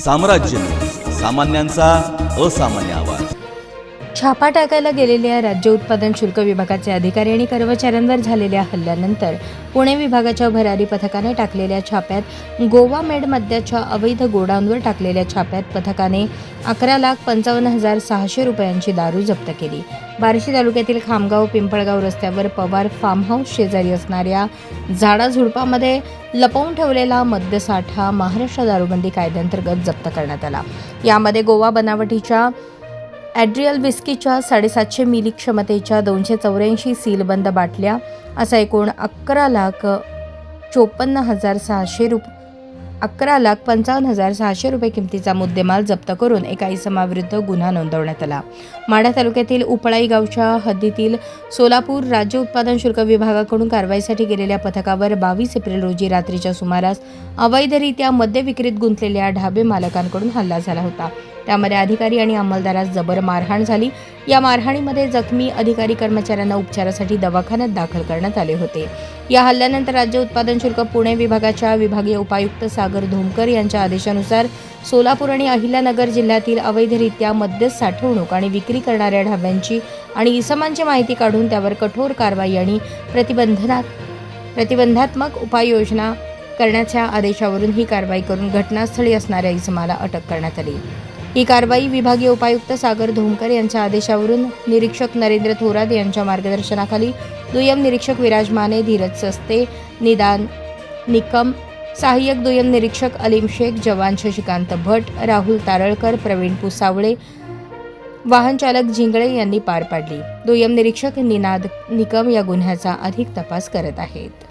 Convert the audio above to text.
साम्राज्य, सामान्यांचा असामान्य आवाज। छापा टाकायला गेलेल्या राज्य उत्पादन शुल्क विभागाचे अधिकारी आणि कर्मचाऱ्यांवर झालेल्या हल्ल्यानंतर पुणे विभागाच्या भरारी पथकाने टाकलेल्या छाप्यात गोवा मेड मद्याच्या अवैध गोडाऊनवर टाकलेल्या छाप्यात पथकाने 11,55,600 रुपयांची दारू जप्त केली। बार्शी तालुक्यातील खामगाव पिंपळगाव रस्त्यावर पवार फार्म हाऊस शेजारी असणाऱ्या झाडाझुडपामध्ये लपवून ठेवलेला मद्यसाठा महाराष्ट्र दारूबंदी कायद्याअंतर्गत जप्त करण्यात आला। यामध्ये गोवा बनावटीच्या ॲड्रियल विस्कीच्या 750 मिली क्षमतेच्या 284 सीलबंद बाटल्या असा एकूण 11,55,600 रुपये किमतीचा मुद्देमाल जप्त करून एका इसमाविरुद्ध गुन्हा नोंदवण्यात आला। माढा तालुक्यातील उपळाई गावच्या हद्दीतील सोलापूर राज्य उत्पादन शुल्क विभागाकडून कारवाईसाठी गेलेल्या पथकावर 22 एप्रिल रोजी रात्रीच्या सुमारास अवैधरित्या मद्य विक्रीत गुंतलेल्या ढाबे मालकांकडून हल्ला झाला होता। त्यामध्ये अधिकारी आणि अंमलदारास जबर मारहाण झाली। या मारहाणीमध्ये जखमी अधिकारी कर्मचाऱ्यांना उपचारासाठी दवाखान्यात दाखल करण्यात आले होते। या हल्ल्यानंतर राज्य उत्पादन शुल्क पुणे विभागाच्या विभागीय उपायुक्त सागर धोमकर यांच्या आदेशानुसार सोलापूर आणि अहिल्यानगर जिल्ह्यातील अवैधरित्या मद्य साठवणूक आणि विक्री करणाऱ्या ढाब्यांची आणि इसमांची माहिती काढून त्यावर कठोर कारवाई आणि प्रतिबंधात्मक उपाययोजना करण्याच्या आदेशावरून ही कारवाई करून घटनास्थळी असणाऱ्या इसमाला अटक करण्यात आली। ही कारवाई विभागीय उपायुक्त सागर धोमकर यांच्या आदेशावरून निरीक्षक नरेंद्र थोरात यांच्या मार्गदर्शनाखाली दुय्यम निरीक्षक विराज माने, धीरज सस्ते, निदान निकम, सहाय्यक दुय्यम निरीक्षक अलीम शेख, जवान शशिकांत भट, राहुल तारळकर, प्रवीण पुसावळे, वाहन चालक झिंगळे यांनी पार पाडली। दुय्यम निरीक्षक निनाद निकम या गुन्ह्याचा अधिक तपास करत आहेत।